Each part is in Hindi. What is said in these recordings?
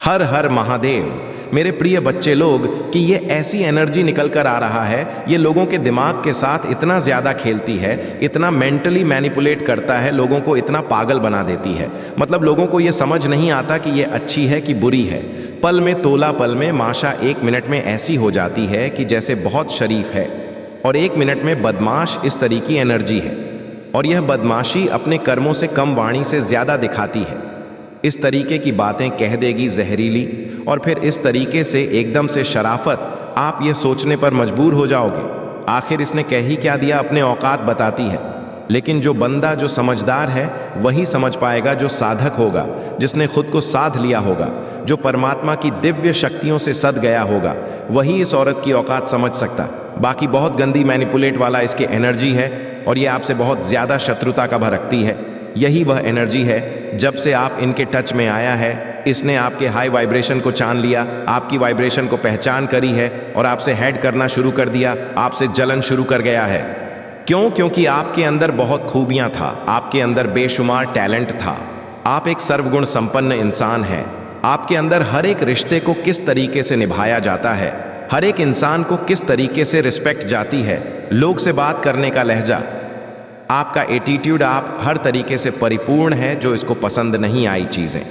हर हर महादेव। मेरे प्रिय बच्चे लोग, कि ये ऐसी एनर्जी निकल कर आ रहा है, ये लोगों के दिमाग के साथ इतना ज़्यादा खेलती है, इतना मेंटली मैनिपुलेट करता है, लोगों को इतना पागल बना देती है। मतलब लोगों को ये समझ नहीं आता कि ये अच्छी है कि बुरी है। पल में तोला पल में माशा 1 मिनट में ऐसी हो जाती है कि जैसे बहुत शरीफ है, और 1 मिनट में बदमाश इस तरह की एनर्जी है। और यह बदमाशी अपने कर्मों से कम वाणी से ज़्यादा दिखाती है। इस तरीके की बातें कह देगी जहरीली, और फिर इस तरीके से एकदम से शराफत, आप ये सोचने पर मजबूर हो जाओगे आखिर इसने कह ही क्या दिया, अपने औकात बताती है। लेकिन जो बंदा जो समझदार है वही समझ पाएगा, जो साधक होगा, जिसने खुद को साध लिया होगा, जो परमात्मा की दिव्य शक्तियों से सद गया होगा, वही इस औरत की औकात समझ सकता। बाकी बहुत गंदी मैनिपुलेट वाला इसकी एनर्जी है, और ये आपसे बहुत ज़्यादा शत्रुता का भड़कती है। यही वह एनर्जी है, जब से आप इनके टच में आया है, इसने आपके हाई वाइब्रेशन को जान लिया, आपकी वाइब्रेशन को पहचान करी है, और आपसे हेड करना शुरू कर दिया, आपसे जलन शुरू कर गया है। क्यों? क्योंकि आपके अंदर बहुत खूबियां था, आपके अंदर बेशुमार टैलेंट था, आप एक सर्वगुण संपन्न इंसान हैं। आपके अंदर हर एक रिश्ते को किस तरीके से निभाया जाता है, हर एक इंसान को किस तरीके से रिस्पेक्ट जाती है, लोग से बात करने का लहजा, आपका एटीट्यूड, आप हर तरीके से परिपूर्ण है। जो इसको पसंद नहीं आई चीज़ें,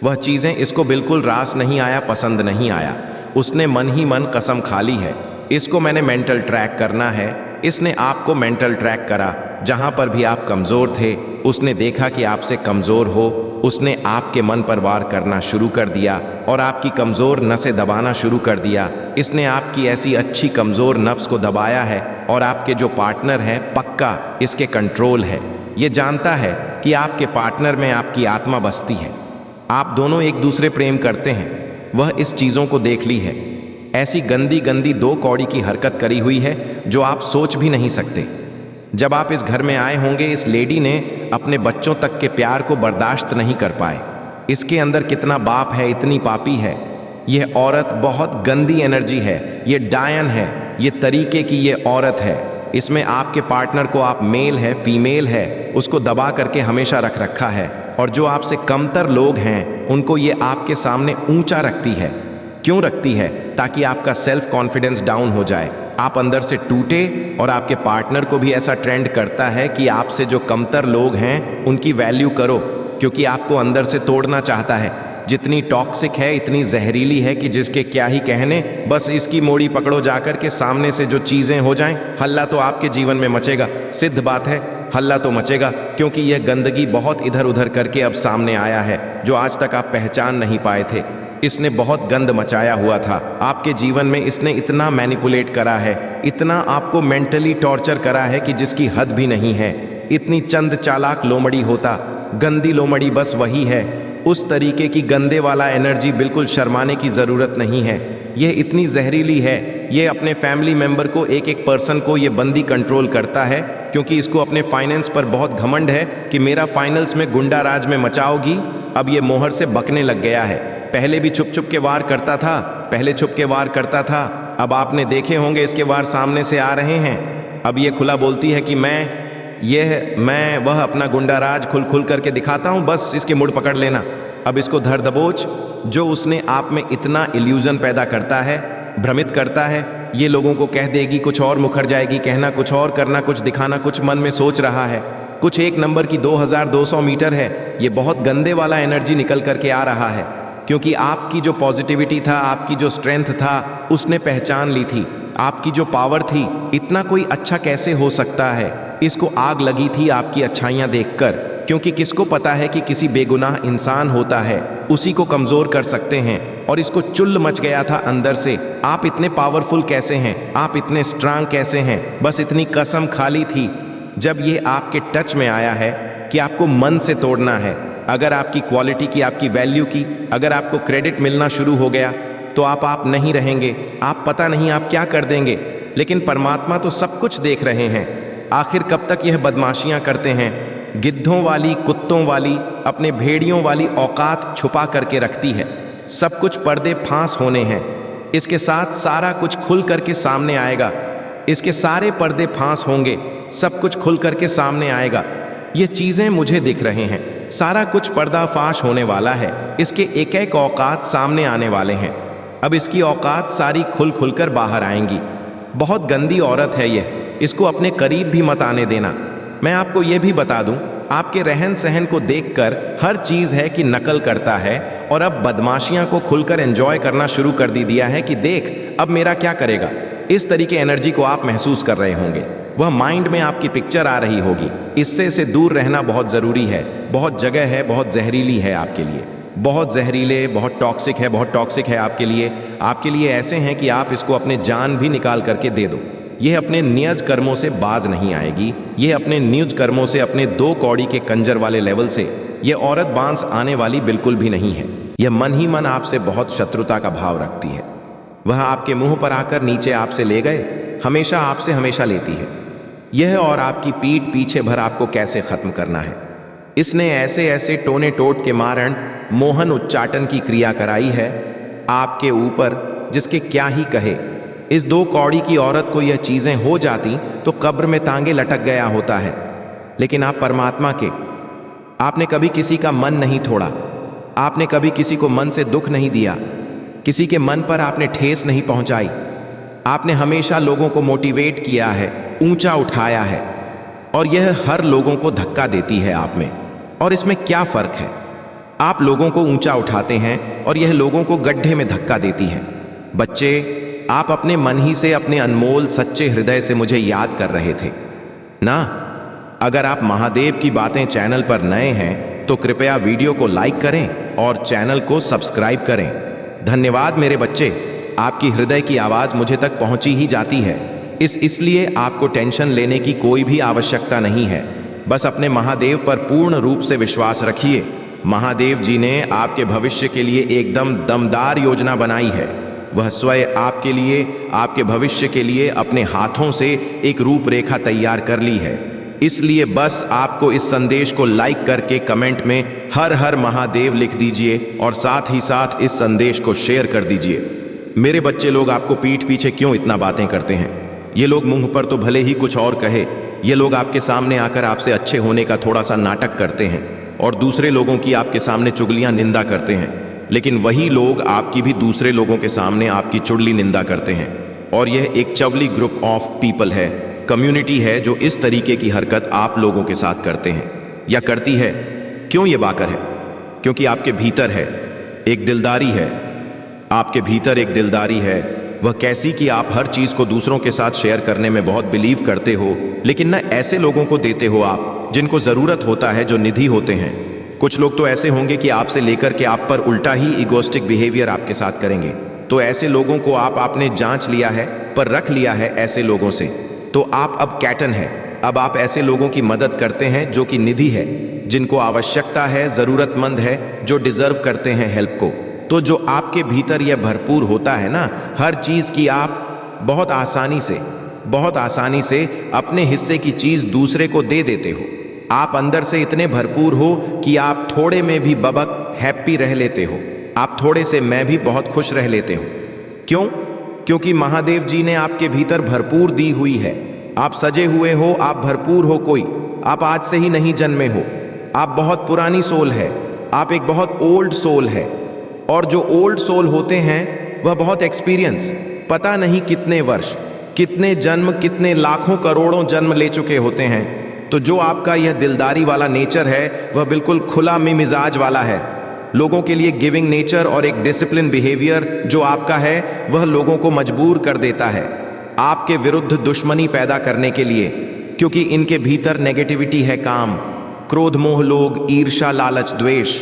वह चीज़ें इसको बिल्कुल रास नहीं आया, पसंद नहीं आया। उसने मन ही मन कसम खा ली है, इसको मैंने मेंटल ट्रैक करना है। इसने आपको मेंटल ट्रैक करा, जहाँ पर भी आप कमज़ोर थे, उसने देखा कि आपसे कमज़ोर हो, उसने आपके मन पर वार करना शुरू कर दिया और आपकी कमज़ोर नसें दबाना शुरू कर दिया। इसने आपकी ऐसी अच्छी कमज़ोर नफ्स को दबाया है, और आपके जो पार्टनर हैं पक्का इसके कंट्रोल है। ये जानता है कि आपके पार्टनर में आपकी आत्मा बसती है, आप दोनों एक दूसरे प्रेम करते हैं। वह इस चीज़ों को देख ली है, ऐसी गंदी गंदी 2 कौड़ी की हरकत करी हुई है जो आप सोच भी नहीं सकते। जब आप इस घर में आए होंगे, इस लेडी ने अपने बच्चों तक के प्यार को बर्दाश्त नहीं कर पाए। इसके अंदर कितना बाप है, इतनी पापी है। यह औरत बहुत गंदी एनर्जी है, ये डायन है, ये तरीके की ये औरत है। इसमें आपके पार्टनर को, आप मेल है फीमेल है, उसको दबा करके हमेशा रख रखा है, और जो आपसे कमतर लोग हैं उनको ये आपके सामने ऊंचा रखती है। क्यों रखती है? ताकि आपका सेल्फ कॉन्फिडेंस डाउन हो जाए, आप अंदर से टूटे, और आपके पार्टनर को भी ऐसा ट्रेंड करता है कि आपसे जो कमतर लोग हैं उनकी वैल्यू करो, क्योंकि आपको अंदर से तोड़ना चाहता है। जितनी टॉक्सिक है, इतनी जहरीली है कि जिसके क्या ही कहने, बस इसकी मोड़ी पकड़ो जाकर के, सामने से जो चीज़ें हो जाएं, हल्ला तो आपके जीवन में मचेगा। सिद्ध बात है, हल्ला तो मचेगा, क्योंकि यह गंदगी बहुत इधर उधर करके अब सामने आया है, जो आज तक आप पहचान नहीं पाए थे। इसने बहुत गंद मचाया हुआ था आपके जीवन में। इसने इतना मैनिपुलेट करा है, इतना आपको मेंटली टॉर्चर करा है कि जिसकी हद भी नहीं है। इतनी चंद चालाक लोमड़ी होता, गंदी लोमड़ी बस वही है। उस तरीके की गंदे वाला एनर्जी, बिल्कुल शर्माने की ज़रूरत नहीं है। यह इतनी जहरीली है, ये अपने फैमिली मेंबर को, एक एक पर्सन को ये बंदी कंट्रोल करता है, क्योंकि इसको अपने फाइनेंस पर बहुत घमंड है कि मेरा फाइनल्स में गुंडा राज में मचाओगी। अब ये मोहर से बकने लग गया है। पहले भी छुप छुप के वार करता था, पहले छुप के वार करता था, अब आपने देखे होंगे इसके वार सामने से आ रहे हैं। अब ये खुला बोलती है कि मैं वह अपना गुंडा राज खुल खुल करके दिखाता हूँ, बस इसके मुड़ पकड़ लेना। अब इसको धर दबोच, जो उसने आप में इतना इल्यूजन पैदा करता है, भ्रमित करता है, ये लोगों को कह देगी कुछ और, मुखर जाएगी, कहना कुछ और, करना कुछ, दिखाना कुछ, मन में सोच रहा है कुछ। 1 नंबर की 2200 मीटर है, ये बहुत गंदे वाला एनर्जी निकल करके आ रहा है, क्योंकि आपकी जो पॉजिटिविटी था, आपकी जो स्ट्रेंथ था, उसने पहचान ली थी। आपकी जो पावर थी, इतना कोई अच्छा कैसे हो सकता है, इसको आग लगी थी आपकी अच्छाइयाँ देखकर। क्योंकि किसको पता है कि किसी बेगुनाह इंसान होता है, उसी को कमज़ोर कर सकते हैं, और इसको चुल्ल मच गया था अंदर से। आप इतने पावरफुल कैसे हैं, आप इतने स्ट्रांग कैसे हैं, बस इतनी कसम खा ली थी। जब ये आपके टच में आया है कि आपको मन से तोड़ना है, अगर आपकी क्वालिटी की, आपकी वैल्यू की, अगर आपको क्रेडिट मिलना शुरू हो गया, तो आप नहीं रहेंगे, आप पता नहीं आप क्या कर देंगे। लेकिन परमात्मा तो सब कुछ देख रहे हैं। आखिर कब तक यह बदमाशियां करते हैं? गिद्धों वाली, कुत्तों वाली, अपने भेड़ियों वाली औकात छुपा करके रखती है। सब कुछ पर्दे फांस होने हैं, इसके साथ सारा कुछ खुल करके सामने आएगा। इसके सारे पर्दे फांस होंगे, सब कुछ खुल करके सामने आएगा। ये चीज़ें मुझे दिख रहे हैं, सारा कुछ पर्दाफाश होने वाला है। इसके एक एक औकात सामने आने वाले हैं। अब इसकी औकात सारी खुल खुलकर बाहर आएंगी। बहुत गंदी औरत है यह, इसको अपने करीब भी मत आने देना। मैं आपको यह भी बता दूं, आपके रहन सहन को देखकर हर चीज़ है कि नकल करता है, और अब बदमाशियां को खुलकर एंजॉय करना शुरू कर दिया है कि देख अब मेरा क्या करेगा। इस तरीके एनर्जी को आप महसूस कर रहे होंगे, वह माइंड में आपकी पिक्चर आ रही होगी। इससे से दूर रहना बहुत ज़रूरी है। बहुत जगह है, बहुत जहरीली है आपके लिए, बहुत जहरीले, बहुत टॉक्सिक है, बहुत टॉक्सिक है आपके लिए ऐसे हैं कि आप इसको अपने जान भी निकाल करके दे दो। यह अपने नियज कर्मों से बाज नहीं आएगी। यह अपने नियज कर्मों से, अपने 2 कौड़ी के कंजर वाले लेवल से यह औरत बांस आने वाली बिल्कुल भी नहीं है। यह मन ही मन आपसे बहुत शत्रुता का भाव रखती है। वह आपके मुंह पर आकर नीचे आपसे ले गए, हमेशा आपसे हमेशा लेती है। यह और आपकी पीठ पीछे भर आपको कैसे खत्म करना है। इसने ऐसे ऐसे टोने टोट के मारण मोहन उच्चाटन की क्रिया कराई है आपके ऊपर, जिसके क्या ही कहे। इस 2 कौड़ी की औरत को यह चीजें हो जाती तो कब्र में तांगे लटक गया होता है। लेकिन आप परमात्मा के, आपने कभी किसी का मन नहीं तोड़ा, आपने कभी किसी को मन से दुख नहीं दिया, किसी के मन पर आपने ठेस नहीं पहुंचाई। आपने हमेशा लोगों को मोटिवेट किया है, ऊंचा उठाया है, और यह हर लोगों को धक्का देती है आप में। और इसमें क्या फर्क है? आप लोगों को ऊंचा उठाते हैं और यह लोगों को गड्ढे में धक्का देती है। बच्चे, आप अपने मन ही से, अपने अनमोल सच्चे हृदय से मुझे याद कर रहे थे ना। अगर आप महादेव की बातें चैनल पर नए हैं तो कृपया वीडियो को लाइक करें और चैनल को सब्सक्राइब करें। धन्यवाद मेरे बच्चे, आपकी हृदय की आवाज़ मुझे तक पहुंची ही जाती है। इसलिए आपको टेंशन लेने की कोई भी आवश्यकता नहीं है। बस अपने महादेव पर पूर्ण रूप से विश्वास रखिए। महादेव जी ने आपके भविष्य के लिए एकदम दमदार योजना बनाई है। वह स्वयं आपके लिए, आपके भविष्य के लिए अपने हाथों से एक रूपरेखा तैयार कर ली है। इसलिए बस आपको इस संदेश को लाइक करके कमेंट में हर हर महादेव लिख दीजिए और साथ ही साथ इस संदेश को शेयर कर दीजिए। मेरे बच्चे लोग आपको पीठ पीछे क्यों इतना बातें करते हैं? ये लोग मुंह पर तो भले ही कुछ और कहे, ये लोग आपके सामने आकर आपसे अच्छे होने का थोड़ा सा नाटक करते हैं और दूसरे लोगों की आपके सामने चुगलियां निंदा करते हैं। लेकिन वही लोग आपकी भी दूसरे लोगों के सामने आपकी चुड़ली निंदा करते हैं। और यह एक चवली ग्रुप ऑफ पीपल है, कम्युनिटी है, जो इस तरीके की हरकत आप लोगों के साथ करते हैं या करती है। क्यों ये बाकर है? क्योंकि आपके भीतर है एक दिलदारी है। आपके भीतर एक दिलदारी है। वह कैसी कि आप हर चीज को दूसरों के साथ शेयर करने में बहुत बिलीव करते हो, लेकिन न ऐसे लोगों को देते हो आप जिनको जरूरत होता है, जो निधि होते हैं। कुछ लोग तो ऐसे होंगे कि आपसे लेकर के आप पर उल्टा ही इगोस्टिक बिहेवियर आपके साथ करेंगे। तो ऐसे लोगों को आपने जांच लिया है, पर रख लिया है ऐसे लोगों से। तो आप अब कैटन है। अब आप ऐसे लोगों की मदद करते हैं जो कि निधि है, जिनको आवश्यकता है, जरूरतमंद है, जो डिजर्व करते हैं हेल्प को। तो जो आपके भीतर यह भरपूर होता है ना, हर चीज की आप बहुत आसानी से अपने हिस्से की चीज दूसरे को दे देते हो। आप अंदर से इतने भरपूर हो कि आप थोड़े में भी बबक हैप्पी रह लेते हो। आप थोड़े से मैं भी बहुत खुश रह लेते हो। क्यों? क्योंकि महादेव जी ने आपके भीतर भरपूर दी हुई है। आप सजे हुए हो, आप भरपूर हो। कोई आप आज से ही नहीं जन्मे हो। आप बहुत पुरानी सोल है। आप एक बहुत ओल्ड सोल है। और जो ओल्ड सोल होते हैं वह बहुत एक्सपीरियंस, पता नहीं कितने वर्ष, कितने जन्म, कितने लाखों करोड़ों जन्म ले चुके होते हैं। तो जो आपका यह दिलदारी वाला नेचर है वह बिल्कुल खुला मिजाज वाला है। लोगों के लिए गिविंग नेचर और एक डिसिप्लिन बिहेवियर जो आपका है, वह लोगों को मजबूर कर देता है आपके विरुद्ध दुश्मनी पैदा करने के लिए। क्योंकि इनके भीतर नेगेटिविटी है, काम, क्रोध, मोह, लोग, ईर्ष्या, लालच, द्वेष।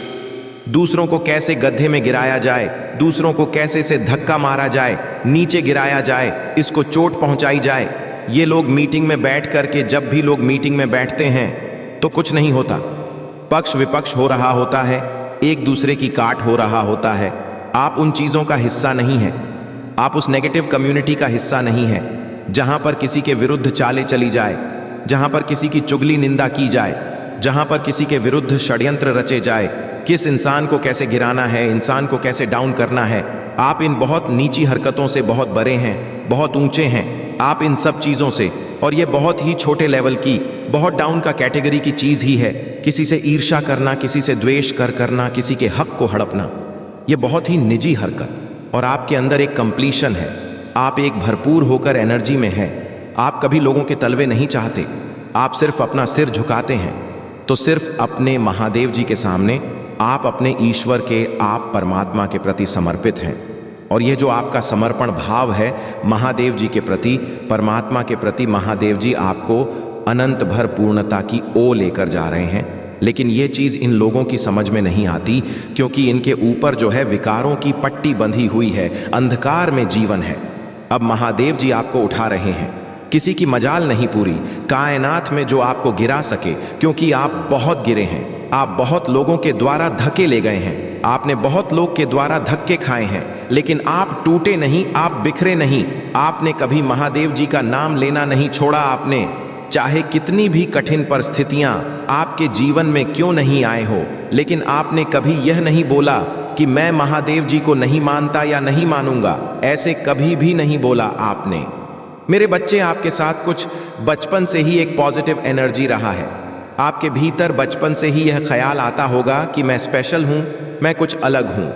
दूसरों को कैसे गड्ढे में गिराया जाए, दूसरों को कैसे से धक्का मारा जाए, नीचे गिराया जाए, इसको चोट पहुंचाई जाए। ये लोग मीटिंग में बैठ करके, जब भी लोग मीटिंग में बैठते हैं तो कुछ नहीं होता, पक्ष विपक्ष हो रहा होता है, एक दूसरे की काट हो रहा होता है। आप उन चीज़ों का हिस्सा नहीं है। आप उस नेगेटिव कम्युनिटी का हिस्सा नहीं है जहां पर किसी के विरुद्ध चाले चली जाए, जहां पर किसी की चुगली निंदा की जाए, जहां पर किसी के विरुद्ध षड्यंत्र रचे जाए, किस इंसान को कैसे गिराना है, इंसान को कैसे डाउन करना है। आप इन बहुत नीची हरकतों से बहुत बड़े हैं, बहुत ऊंचे हैं। आप इन सब चीज़ों से और ये बहुत ही छोटे लेवल की, बहुत डाउन का कैटेगरी की चीज़ ही है। किसी से ईर्ष्या करना, किसी से द्वेष करना, किसी के हक को हड़पना, ये बहुत ही निजी हरकत। और आपके अंदर एक कंप्लीशन है, आप एक भरपूर होकर एनर्जी में हैं। आप कभी लोगों के तलवे नहीं चाहते, आप सिर्फ अपना सिर झुकाते हैं। तो सिर्फ अपने महादेव जी के सामने आप अपने ईश्वर के, आप परमात्मा के प्रति समर्पित हैं। और ये जो आपका समर्पण भाव है महादेव जी के प्रति, परमात्मा के प्रति, महादेव जी आपको अनंत भर पूर्णता की ओर लेकर जा रहे हैं। लेकिन ये चीज़ इन लोगों की समझ में नहीं आती, क्योंकि इनके ऊपर जो है विकारों की पट्टी बंधी हुई है, अंधकार में जीवन है। अब महादेव जी आपको उठा रहे हैं, किसी की मजाल नहीं पूरी कायनात में जो आपको गिरा सके, क्योंकि आप बहुत गिरे हैं। आप बहुत लोगों के द्वारा धक्के ले गए हैं, आपने बहुत लोग के द्वारा धक्के खाए हैं, लेकिन आप टूटे नहीं, आप बिखरे नहीं। आपने कभी महादेव जी का नाम लेना नहीं छोड़ा। आपने चाहे कितनी भी कठिन परिस्थितियां आपके जीवन में क्यों नहीं आए हो, लेकिन आपने कभी यह नहीं बोला कि मैं महादेव जी को नहीं मानता या नहीं मानूंगा। ऐसे कभी भी नहीं बोला आपने। मेरे बच्चे, आपके साथ कुछ बचपन से ही एक पॉजिटिव एनर्जी रहा है। आपके भीतर बचपन से ही यह ख्याल आता होगा कि मैं स्पेशल हूं, मैं कुछ अलग हूं।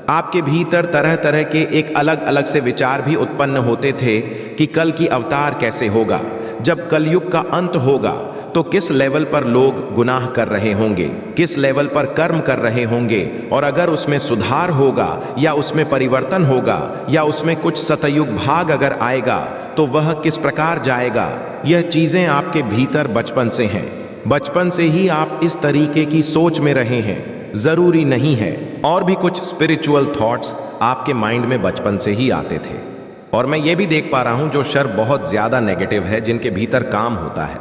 आपके भीतर तरह तरह के एक अलग अलग से विचार भी उत्पन्न होते थे कि कल की अवतार कैसे होगा, जब कलयुग का अंत होगा तो किस लेवल पर लोग गुनाह कर रहे होंगे, किस लेवल पर कर्म कर रहे होंगे, और अगर उसमें सुधार होगा या उसमें परिवर्तन होगा या उसमें कुछ सतयुग भाग अगर आएगा तो वह किस प्रकार जाएगा। यह चीजें आपके भीतर बचपन से हैं। बचपन से ही आप इस तरीके की सोच में रहे हैं। जरूरी नहीं है, और भी कुछ स्पिरिचुअल थॉट्स आपके माइंड में बचपन से ही आते थे। और मैं ये भी देख पा रहा हूं जो शर बहुत ज्यादा नेगेटिव है, जिनके भीतर काम होता है,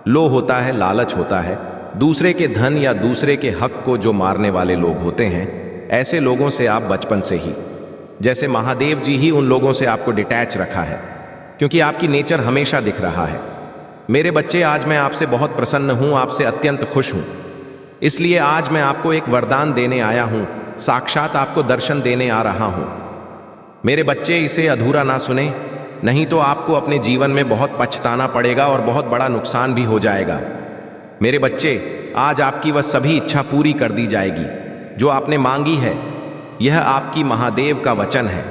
लोभ होता है, लालच होता है, दूसरे के धन या दूसरे के हक को जो मारने वाले लोग होते हैं, ऐसे लोगों से आप बचपन से ही, जैसे महादेव जी ही उन लोगों से आपको डिटैच रखा है, क्योंकि आपकी नेचर हमेशा दिख रहा है। मेरे बच्चे, आज मैं आपसे बहुत प्रसन्न हूं, आपसे अत्यंत खुश हूं। इसलिए आज मैं आपको एक वरदान देने आया हूं, साक्षात आपको दर्शन देने आ रहा हूं। मेरे बच्चे, इसे अधूरा ना सुने, नहीं तो आपको अपने जीवन में बहुत पछताना पड़ेगा और बहुत बड़ा नुकसान भी हो जाएगा। मेरे बच्चे, आज आपकी वह सभी इच्छा पूरी कर दी जाएगी जो आपने मांगी है। यह आपकी महादेव का वचन है।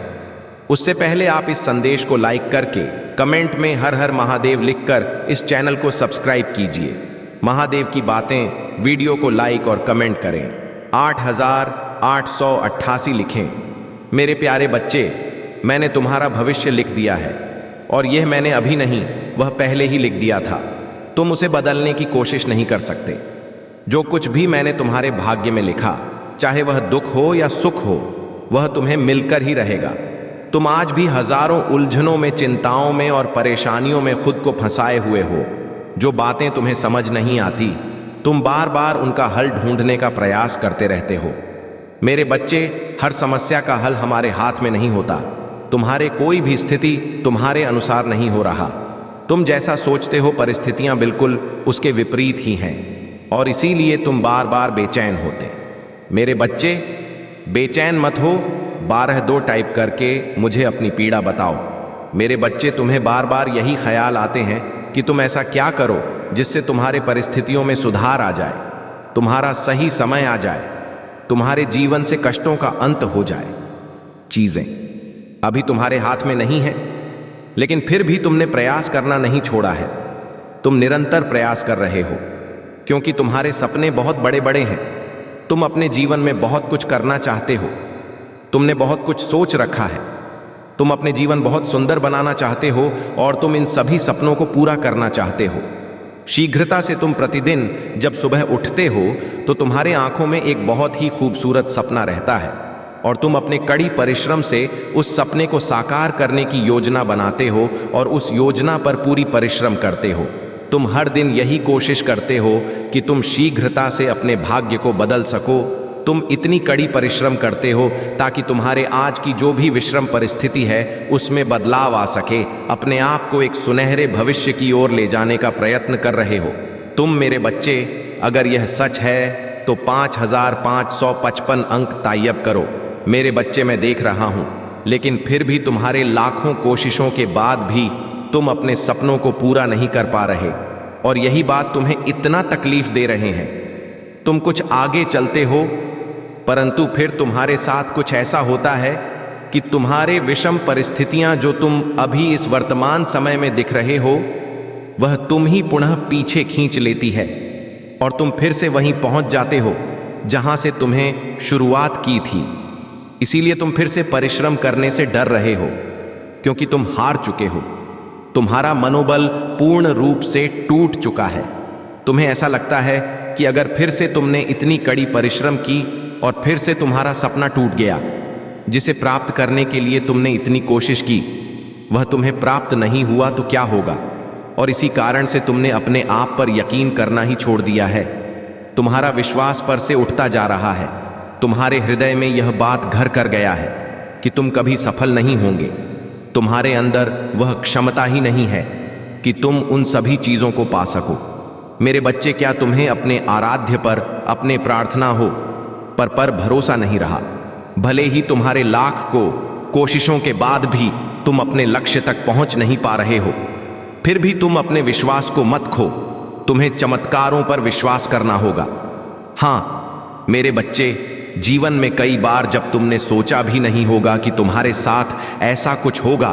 उससे पहले आप इस संदेश को लाइक करके कमेंट में हर हर महादेव लिखकर इस चैनल को सब्सक्राइब कीजिए। महादेव की बातें वीडियो को लाइक और कमेंट करें। 8888 लिखें। मेरे प्यारे बच्चे, मैंने तुम्हारा भविष्य लिख दिया है, और यह मैंने अभी नहीं, वह पहले ही लिख दिया था। तुम उसे बदलने की कोशिश नहीं कर सकते। जो कुछ भी मैंने तुम्हारे भाग्य में लिखा, चाहे वह दुख हो या सुख हो, वह तुम्हें मिलकर ही रहेगा। तुम आज भी हजारों उलझनों में, चिंताओं में और परेशानियों में खुद को फंसाए हुए हो। जो बातें तुम्हें समझ नहीं आती, तुम बार बार उनका हल ढूंढने का प्रयास करते रहते हो। मेरे बच्चे, हर समस्या का हल हमारे हाथ में नहीं होता। तुम्हारे कोई भी स्थिति तुम्हारे अनुसार नहीं हो रहा। तुम जैसा सोचते हो परिस्थितियां बिल्कुल उसके विपरीत ही हैं, और इसीलिए तुम बार बार बेचैन होते। मेरे बच्चे, बेचैन मत हो। 12 टाइप करके मुझे अपनी पीड़ा बताओ। मेरे बच्चे, तुम्हें बार बार यही ख्याल आते हैं कि तुम ऐसा क्या करो जिससे तुम्हारे परिस्थितियों में सुधार आ जाए, तुम्हारा सही समय आ जाए, तुम्हारे जीवन से कष्टों का अंत हो जाए। चीजें अभी तुम्हारे हाथ में नहीं है, लेकिन फिर भी तुमने प्रयास करना नहीं छोड़ा है। तुम निरंतर प्रयास कर रहे हो, क्योंकि तुम्हारे सपने बहुत बड़े बड़े हैं। तुम अपने जीवन में बहुत कुछ करना चाहते हो। तुमने बहुत कुछ सोच रखा है। तुम अपने जीवन बहुत सुंदर बनाना चाहते हो, और तुम इन सभी सपनों को पूरा करना चाहते हो। शीघ्रता से तुम प्रतिदिन जब सुबह उठते हो तो तुम्हारे आंखों में एक बहुत ही खूबसूरत सपना रहता है, और तुम अपने कड़ी परिश्रम से उस सपने को साकार करने की योजना बनाते हो और उस योजना पर पूरी परिश्रम करते हो। तुम हर दिन यही कोशिश करते हो कि तुम शीघ्रता से अपने भाग्य को बदल सको। तुम इतनी कड़ी परिश्रम करते हो ताकि तुम्हारे आज की जो भी विषम परिस्थिति है उसमें बदलाव आ सके। अपने आप को एक सुनहरे भविष्य की ओर ले जाने का प्रयत्न कर रहे हो। तुम मेरे बच्चे, अगर यह सच है तो 5555 अंक टाइप करो। मेरे बच्चे, मैं देख रहा हूं, लेकिन फिर भी तुम्हारे लाखों कोशिशों के बाद भी तुम अपने सपनों को पूरा नहीं कर पा रहे और यही बात तुम्हें इतना तकलीफ दे रहे हैं। तुम कुछ आगे चलते हो, परंतु फिर तुम्हारे साथ कुछ ऐसा होता है कि तुम्हारे विषम परिस्थितियां जो तुम अभी इस वर्तमान समय में दिख रहे हो, वह तुम ही पुनः पीछे खींच लेती है और तुम फिर से वहीं पहुंच जाते हो जहां से तुम्हें शुरुआत की थी। इसीलिए तुम फिर से परिश्रम करने से डर रहे हो, क्योंकि तुम हार चुके हो। तुम्हारा मनोबल पूर्ण रूप से टूट चुका है। तुम्हें ऐसा लगता है कि अगर फिर से तुमने इतनी कड़ी परिश्रम की और फिर से तुम्हारा सपना टूट गया, जिसे प्राप्त करने के लिए तुमने इतनी कोशिश की, वह तुम्हें प्राप्त नहीं हुआ तो क्या होगा। और इसी कारण से तुमने अपने आप पर यकीन करना ही छोड़ दिया है। तुम्हारा विश्वास पर से उठता जा रहा है। तुम्हारे हृदय में यह बात घर कर गया है कि तुम कभी सफल नहीं होंगे। तुम्हारे अंदर वह क्षमता ही नहीं है कि तुम उन सभी चीजों को पा सको। मेरे बच्चे, क्या तुम्हें अपने आराध्य पर, अपने प्रार्थना हो पर भरोसा नहीं रहा? भले ही तुम्हारे लाख कोशिशों के बाद भी तुम अपने लक्ष्य तक पहुंच नहीं पा रहे हो, फिर भी तुम अपने विश्वास को मत खो। तुम्हें चमत्कारों पर विश्वास करना होगा। हां मेरे बच्चे, जीवन में कई बार जब तुमने सोचा भी नहीं होगा कि तुम्हारे साथ ऐसा कुछ होगा,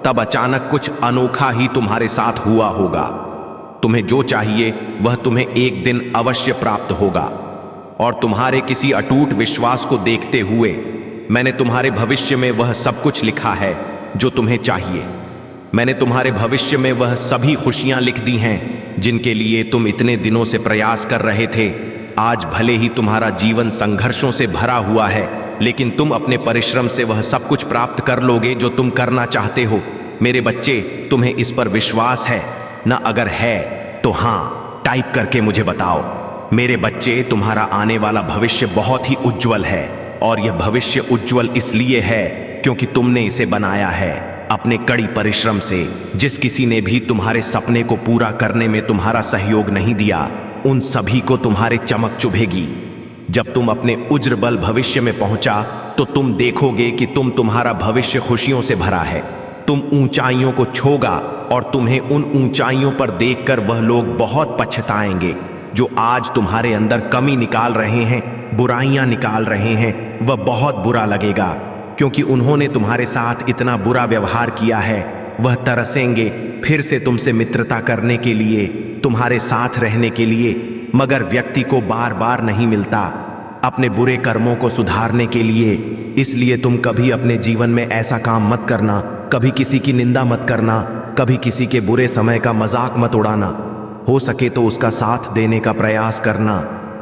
तब अचानक कुछ अनोखा ही तुम्हारे साथ हुआ होगा। तुम्हें जो चाहिए वह तुम्हें एक दिन अवश्य प्राप्त होगा। और तुम्हारे किसी अटूट विश्वास को देखते हुए मैंने तुम्हारे भविष्य में वह सब कुछ लिखा है जो तुम्हें चाहिए। मैंने तुम्हारे भविष्य में वह सभी खुशियां लिख दी हैं जिनके लिए तुम इतने दिनों से प्रयास कर रहे थे। आज भले ही तुम्हारा जीवन संघर्षों से भरा हुआ है, लेकिन तुम अपने परिश्रम से वह सब कुछ प्राप्त कर लोगे जो तुम करना चाहते हो। मेरे बच्चे, तुम्हें इस पर विश्वास है ना? अगर है तो हां टाइप करके मुझे बताओ। मेरे बच्चे, तुम्हारा आने वाला भविष्य बहुत ही उज्जवल है और यह भविष्य उज्जवल इसलिए है क्योंकि तुमने इसे बनाया है अपने कड़ी परिश्रम से। जिस किसी ने भी तुम्हारे सपने को पूरा करने में तुम्हारा सहयोग नहीं दिया, उन सभी को तुम्हारे चमक चुभेगी। जब तुम अपने उज्ज्वल भविष्य में पहुंचा तो तुम देखोगे कि तुम्हारा भविष्य खुशियों से भरा है। तुम ऊंचाइयों को छूओगा और तुम्हें उन ऊंचाइयों पर देखकर वह लोग बहुत पछताएंगे जो आज तुम्हारे अंदर कमी निकाल रहे हैं, बुराइयां निकाल रहे हैं। वह बहुत बुरा लगेगा क्योंकि उन्होंने तुम्हारे साथ इतना बुरा व्यवहार किया है। वह तरसेंगे फिर से तुमसे मित्रता करने के लिए, तुम्हारे साथ रहने के लिए, मगर व्यक्ति को बार बार नहीं मिलता अपने बुरे कर्मों को सुधारने के लिए। इसलिए तुम कभी अपने जीवन में ऐसा काम मत करना, कभी किसी की निंदा मत करना, कभी किसी के बुरे समय का मजाक मत उड़ाना। हो सके तो उसका साथ देने का प्रयास करना।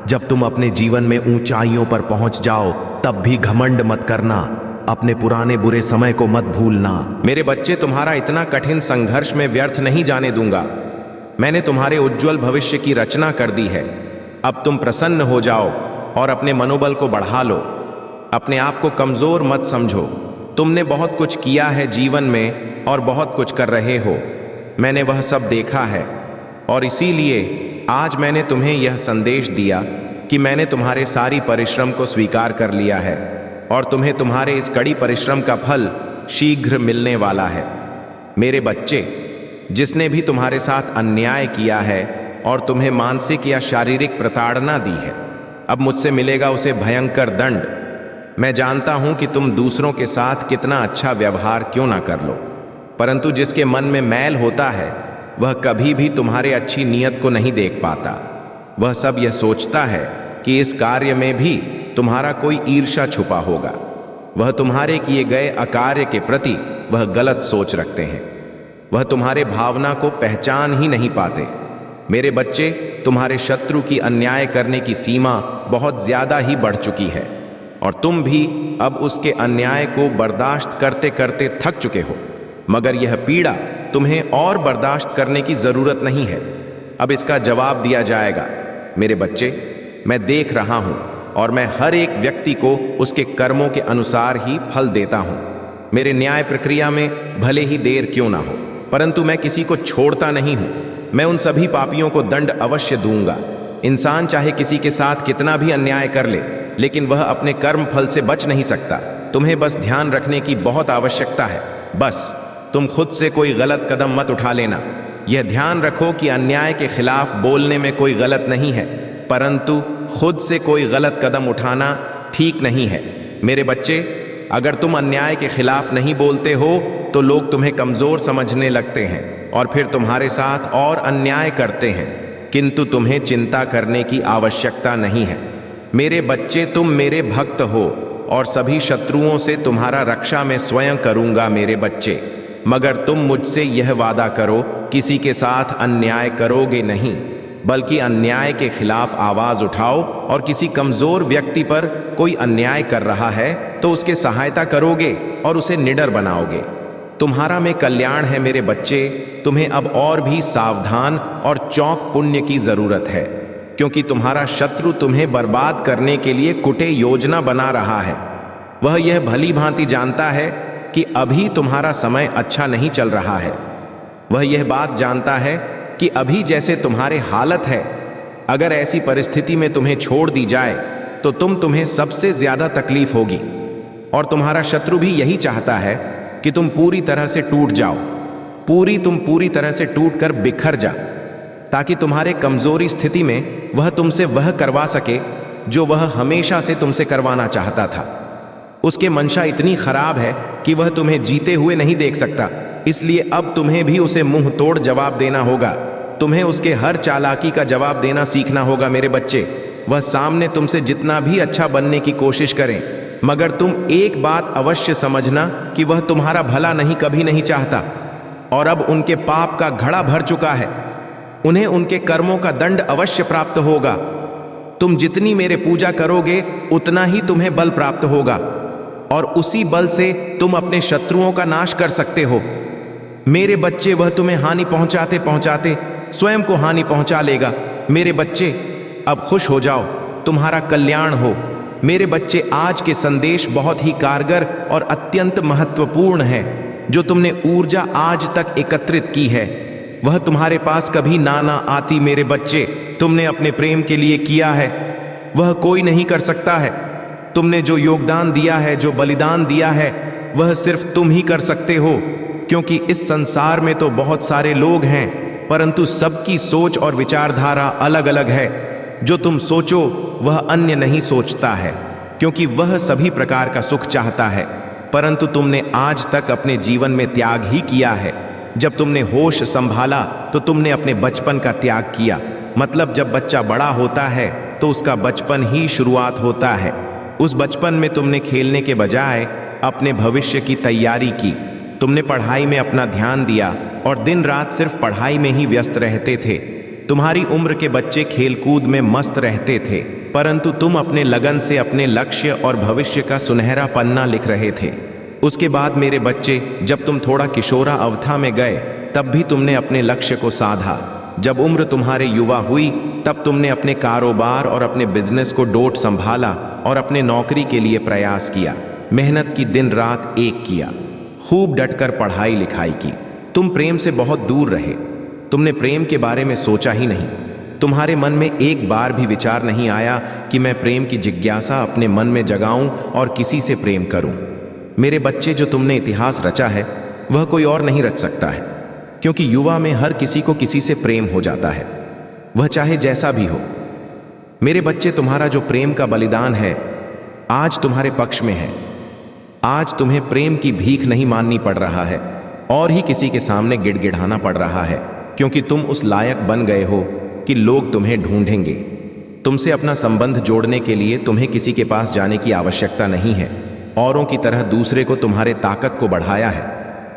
जब तुम अपने जीवन में ऊंचाइयों पर पहुंच जाओ तब भी घमंड मत करना, अपने पुराने बुरे समय को मत भूलना। मेरे बच्चे, तुम्हारा इतना कठिन संघर्ष में व्यर्थ नहीं जाने दूंगा। मैंने तुम्हारे उज्जवल भविष्य की रचना कर दी है। अब तुम प्रसन्न हो जाओ और अपने मनोबल को बढ़ा लो। अपने आप को कमजोर मत समझो। तुमने बहुत कुछ किया है जीवन में और बहुत कुछ कर रहे हो। मैंने वह सब देखा है और इसीलिए आज मैंने तुम्हें यह संदेश दिया कि मैंने तुम्हारे सारी परिश्रम को स्वीकार कर लिया है और तुम्हें तुम्हारे इस कड़ी परिश्रम का फल शीघ्र मिलने वाला है। मेरे बच्चे, जिसने भी तुम्हारे साथ अन्याय किया है और तुम्हें मानसिक या शारीरिक प्रताड़ना दी है, अब मुझसे मिलेगा उसे भयंकर दंड। मैं जानता हूं कि तुम दूसरों के साथ कितना अच्छा व्यवहार क्यों ना कर लो, परंतु जिसके मन में मैल होता है वह कभी भी तुम्हारे अच्छी नीयत को नहीं देख पाता। वह सब यह सोचता है कि इस कार्य में भी तुम्हारा कोई ईर्ष्या छुपा होगा। वह तुम्हारे किए गए अकार्य के प्रति वह गलत सोच रखते हैं। वह तुम्हारे भावना को पहचान ही नहीं पाते। मेरे बच्चे, तुम्हारे शत्रु की अन्याय करने की सीमा बहुत ज्यादा ही बढ़ चुकी है और तुम भी अब उसके अन्याय को बर्दाश्त करते करते थक चुके हो। मगर यह पीड़ा तुम्हें और बर्दाश्त करने की जरूरत नहीं है। अब इसका जवाब दिया जाएगा। मेरे बच्चे, मैं देख रहा हूं और मैं हर एक व्यक्ति को उसके कर्मों के अनुसार ही फल देता हूं। मेरे न्याय प्रक्रिया में भले ही देर क्यों ना हो, परंतु मैं किसी को छोड़ता नहीं हूं। मैं उन सभी पापियों को दंड अवश्य दूंगा। इंसान चाहे किसी के साथ कितना भी अन्याय कर ले, लेकिन वह अपने कर्म फल से बच नहीं सकता। तुम्हें बस ध्यान रखने की बहुत आवश्यकता है। बस तुम खुद से कोई गलत कदम मत उठा लेना। यह ध्यान रखो कि अन्याय के खिलाफ बोलने में कोई गलत नहीं है, परंतु खुद से कोई गलत कदम उठाना ठीक नहीं है। मेरे बच्चे, अगर तुम अन्याय के खिलाफ नहीं बोलते हो तो लोग तुम्हें कमजोर समझने लगते हैं और फिर तुम्हारे साथ और अन्याय करते हैं, किंतु तुम्हें चिंता करने की आवश्यकता नहीं है। मेरे बच्चे, तुम मेरे भक्त हो और सभी शत्रुओं से तुम्हारा रक्षा मैं स्वयं करूंगा मेरे बच्चे, मगर तुम मुझसे यह वादा करो, किसी के साथ अन्याय करोगे नहीं, बल्कि अन्याय के खिलाफ आवाज उठाओ और किसी कमजोर व्यक्ति पर कोई अन्याय कर रहा है तो उसके सहायता करोगे और उसे निडर बनाओगे। तुम्हारा में कल्याण है मेरे बच्चे। तुम्हें अब और भी सावधान और चौक पुण्य की जरूरत है, क्योंकि तुम्हारा शत्रु तुम्हें बर्बाद करने के लिए कुटे योजना बना रहा है। वह यह भली भांति जानता है कि अभी तुम्हारा समय अच्छा नहीं चल रहा है। वह यह बात जानता है कि अभी जैसे तुम्हारे हालत है, अगर ऐसी परिस्थिति में तुम्हें छोड़ दी जाए तो तुम्हें सबसे ज्यादा तकलीफ होगी। और तुम्हारा शत्रु भी यही चाहता है कि तुम पूरी तरह से टूट जाओ, तुम पूरी तरह से टूट कर बिखर जा, ताकि तुम्हारे कमजोरी स्थिति में वह तुमसे वह करवा सके जो वह हमेशा से तुमसे करवाना चाहता था। उसके मंशा इतनी खराब है कि वह तुम्हें जीते हुए नहीं देख सकता, इसलिए अब तुम्हें भी उसे मुंह तोड़ जवाब देना होगा। तुम्हें उसके हर चालाकी का जवाब देना सीखना होगा मेरे बच्चे। वह सामने तुमसे जितना भी अच्छा बनने की कोशिश करें, मगर तुम एक बात अवश्य समझना कि वह तुम्हारा भला कभी नहीं चाहता, और अब उनके पाप का घड़ा भर चुका है। उन्हें उनके कर्मों का दंड अवश्य प्राप्त होगा। तुम जितनी मेरे पूजा करोगे उतना ही तुम्हें बल प्राप्त होगा, और उसी बल से तुम अपने शत्रुओं का नाश कर सकते हो। मेरे बच्चे, वह तुम्हें हानि पहुंचाते पहुंचाते स्वयं को हानि पहुंचा लेगा। मेरे बच्चे, अब खुश हो जाओ, तुम्हारा कल्याण हो। मेरे बच्चे, आज के संदेश बहुत ही कारगर और अत्यंत महत्वपूर्ण है। जो तुमने ऊर्जा आज तक एकत्रित की है वह तुम्हारे पास कभी ना आती। मेरे बच्चे, तुमने अपने प्रेम के लिए किया है वह कोई नहीं कर सकता है। तुमने जो योगदान दिया है, जो बलिदान दिया है, वह सिर्फ तुम ही कर सकते हो, क्योंकि इस संसार में तो बहुत सारे लोग हैं, परंतु सबकी सोच और विचारधारा अलग अलग है। जो तुम सोचो वह अन्य नहीं सोचता है, क्योंकि वह सभी प्रकार का सुख चाहता है, परंतु तुमने आज तक अपने जीवन में त्याग ही किया है। जब तुमने होश संभाला तो तुमने अपने बचपन का त्याग किया। मतलब जब बच्चा बड़ा होता है तो उसका बचपन ही शुरुआत होता है। उस बचपन में तुमने खेलने के बजाय अपने भविष्य की तैयारी की। तुमने पढ़ाई में अपना ध्यान दिया और दिन रात सिर्फ पढ़ाई में ही व्यस्त रहते थे। तुम्हारी उम्र के बच्चे खेलकूद में मस्त रहते थे, परंतु तुम अपने लगन से अपने लक्ष्य और भविष्य का सुनहरा पन्ना लिख रहे थे। उसके बाद मेरे बच्चे, जब तुम थोड़ा किशोरा अवस्था में गए तब भी तुमने अपने लक्ष्य को साधा। जब उम्र तुम्हारे युवा हुई तब तुमने अपने कारोबार और अपने बिजनेस को डोट संभाला और अपने नौकरी के लिए प्रयास किया। मेहनत की दिन रात एक किया, खूब डटकर पढ़ाई लिखाई की। तुम प्रेम से बहुत दूर रहे। तुमने प्रेम के बारे में सोचा ही नहीं। तुम्हारे मन में एक बार भी विचार नहीं आया कि मैं प्रेम की जिज्ञासा अपने मन में जगाऊं और किसी से प्रेम करूं। मेरे बच्चे, जो तुमने इतिहास रचा है वह कोई और नहीं रच सकता है, क्योंकि युवा में हर किसी को किसी से प्रेम हो जाता है, वह चाहे जैसा भी हो। मेरे बच्चे, तुम्हारा जो प्रेम का बलिदान है आज तुम्हारे पक्ष में है। आज तुम्हें प्रेम की भीख नहीं माननी पड़ रहा है और ही किसी के सामने गिड़गिड़ाना पड़ रहा है, क्योंकि तुम उस लायक बन गए हो कि लोग तुम्हें ढूंढेंगे। तुमसे अपना संबंध जोड़ने के लिए तुम्हें किसी के पास जाने की आवश्यकता नहीं है। औरों की तरह दूसरे को तुम्हारे ताकत को बढ़ाया है,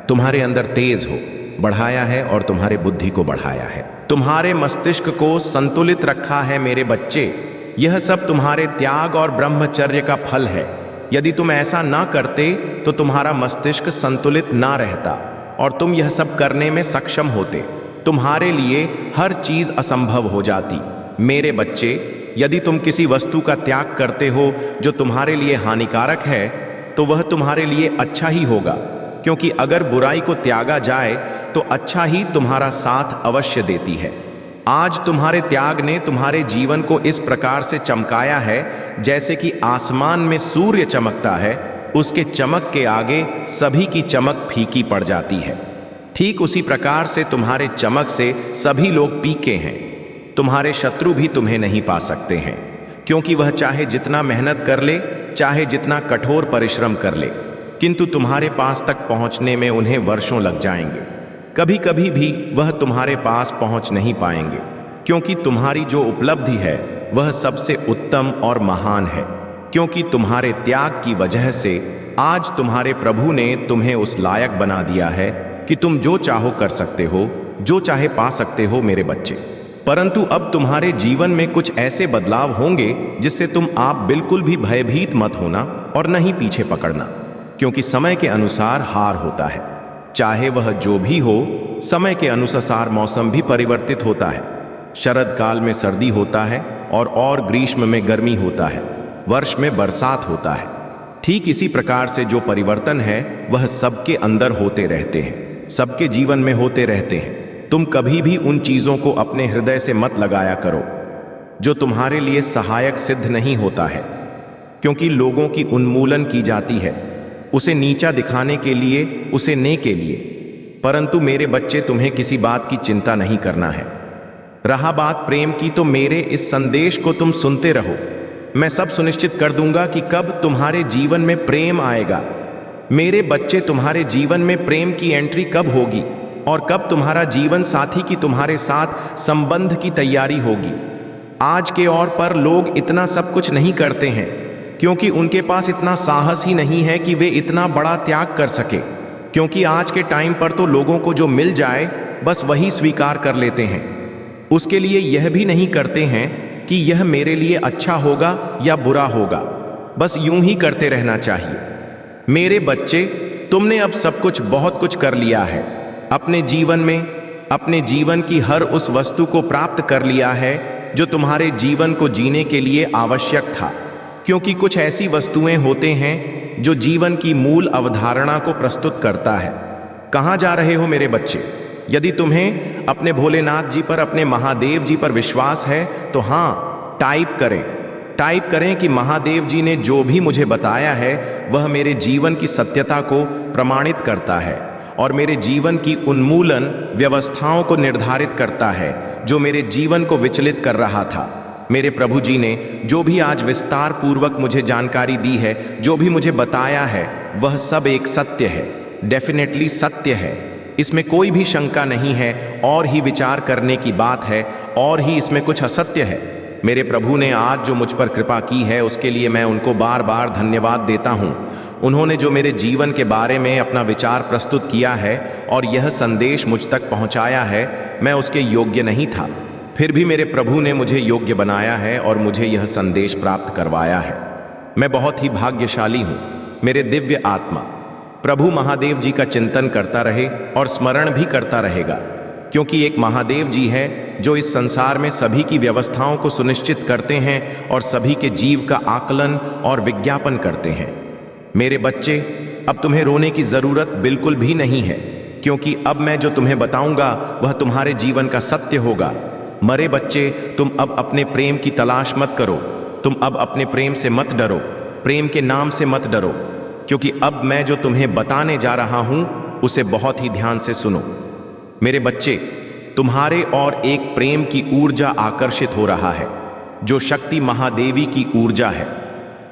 तुम्हारे अंदर तेज हो बढ़ाया है और तुम्हारे बुद्धि को बढ़ाया है, तुम्हारे मस्तिष्क को संतुलित रखा है। मेरे बच्चे, यह सब तुम्हारे त्याग और ब्रह्मचर्य का फल है। यदि तुम ऐसा ना करते तो तुम्हारा मस्तिष्क संतुलित ना रहता और तुम यह सब करने में सक्षम होते। तुम्हारे लिए हर चीज असंभव हो जाती। मेरे बच्चे, यदि तुम किसी वस्तु का त्याग करते हो जो तुम्हारे लिए हानिकारक है तो वह तुम्हारे लिए अच्छा ही होगा, क्योंकि अगर बुराई को त्यागा जाए तो अच्छा ही तुम्हारा साथ अवश्य देती है। आज तुम्हारे त्याग ने तुम्हारे जीवन को इस प्रकार से चमकाया है जैसे कि आसमान में सूर्य चमकता है उसके चमक के आगे सभी की चमक फीकी पड़ जाती है। ठीक उसी प्रकार से तुम्हारे चमक से सभी लोग पीके हैं। तुम्हारे शत्रु भी तुम्हें नहीं पा सकते हैं, क्योंकि वह चाहे जितना मेहनत कर ले, चाहे जितना कठोर परिश्रम कर ले, किंतु तुम्हारे पास तक पहुंचने में उन्हें वर्षों लग जाएंगे। कभी कभी भी वह तुम्हारे पास पहुंच नहीं पाएंगे, क्योंकि तुम्हारी जो उपलब्धि है वह सबसे उत्तम और महान है। क्योंकि तुम्हारे त्याग की वजह से आज तुम्हारे प्रभु ने तुम्हें उस लायक बना दिया है कि तुम जो चाहो कर सकते हो, जो चाहे पा सकते हो मेरे बच्चे। परंतु अब तुम्हारे जीवन में कुछ ऐसे बदलाव होंगे जिससे तुम आप बिल्कुल भी भयभीत मत होना और न ही पीछे पकड़ना, क्योंकि समय के अनुसार हार होता है। चाहे वह जो भी हो, समय के अनुसार मौसम भी परिवर्तित होता है। शरद काल में सर्दी होता है और ग्रीष्म में गर्मी होता है, वर्ष में बरसात होता है। ठीक इसी प्रकार से जो परिवर्तन है वह सबके अंदर होते रहते हैं, सबके जीवन में होते रहते हैं। तुम कभी भी उन चीजों को अपने हृदय से मत लगाया करो जो तुम्हारे लिए सहायक सिद्ध नहीं होता है, क्योंकि लोगों की उन्मूलन की जाती है उसे नीचा दिखाने के लिए, उसे ने के लिए। परंतु मेरे बच्चे, तुम्हें किसी बात की चिंता नहीं करना है। रहा बात प्रेम की, तो मेरे इस संदेश को तुम सुनते रहो। मैं सब सुनिश्चित कर दूंगा कि कब तुम्हारे जीवन में प्रेम आएगा। मेरे बच्चे, तुम्हारे जीवन में प्रेम की एंट्री कब होगी और कब तुम्हारा जीवन साथी की तुम्हारे साथ संबंध की तैयारी होगी। आज के और पर लोग इतना सब कुछ नहीं करते हैं, क्योंकि उनके पास इतना साहस ही नहीं है कि वे इतना बड़ा त्याग कर सके। क्योंकि आज के टाइम पर तो लोगों को जो मिल जाए बस वही स्वीकार कर लेते हैं। उसके लिए यह भी नहीं करते हैं कि यह मेरे लिए अच्छा होगा या बुरा होगा, बस यूं ही करते रहना चाहिए। मेरे बच्चे, तुमने अब सब कुछ, बहुत कुछ कर लिया है अपने जीवन में। अपने जीवन की हर उस वस्तु को प्राप्त कर लिया है जो तुम्हारे जीवन को जीने के लिए आवश्यक था। क्योंकि कुछ ऐसी वस्तुएं होते हैं जो जीवन की मूल अवधारणा को प्रस्तुत करता है। कहाँ जा रहे हो मेरे बच्चे? यदि तुम्हें अपने भोलेनाथ जी पर, अपने महादेव जी पर विश्वास है तो हाँ, टाइप करें कि महादेव जी ने जो भी मुझे बताया है वह मेरे जीवन की सत्यता को प्रमाणित करता है और मेरे जीवन की उन्मूलन व्यवस्थाओं को निर्धारित करता है जो मेरे जीवन को विचलित कर रहा था। मेरे प्रभु जी ने जो भी आज विस्तार पूर्वक मुझे जानकारी दी है, जो भी मुझे बताया है, वह सब एक सत्य है, डेफिनेटली सत्य है। इसमें कोई भी शंका नहीं है और ही विचार करने की बात है और ही इसमें कुछ असत्य है। मेरे प्रभु ने आज जो मुझ पर कृपा की है उसके लिए मैं उनको बार बार धन्यवाद देता हूँ। उन्होंने जो मेरे जीवन के बारे में अपना विचार प्रस्तुत किया है और यह संदेश मुझ तक पहुँचाया है, मैं उसके योग्य नहीं था, फिर भी मेरे प्रभु ने मुझे योग्य बनाया है और मुझे यह संदेश प्राप्त करवाया है। मैं बहुत ही भाग्यशाली हूँ। मेरे दिव्य आत्मा प्रभु महादेव जी का चिंतन करता रहे और स्मरण भी करता रहेगा, क्योंकि एक महादेव जी है जो इस संसार में सभी की व्यवस्थाओं को सुनिश्चित करते हैं और सभी के जीव का आकलन और विज्ञापन करते हैं। मेरे बच्चे, अब तुम्हें रोने की जरूरत बिल्कुल भी नहीं है, क्योंकि अब मैं जो तुम्हें बताऊंगा वह तुम्हारे जीवन का सत्य होगा। मरे बच्चे, तुम अब अपने प्रेम की तलाश मत करो, तुम अब अपने प्रेम से मत डरो, प्रेम के नाम से मत डरो, क्योंकि अब मैं जो तुम्हें बताने जा रहा हूं उसे बहुत ही ध्यान से सुनो। मेरे बच्चे, तुम्हारे और एक प्रेम की ऊर्जा आकर्षित हो रहा है, जो शक्ति महादेवी की ऊर्जा है।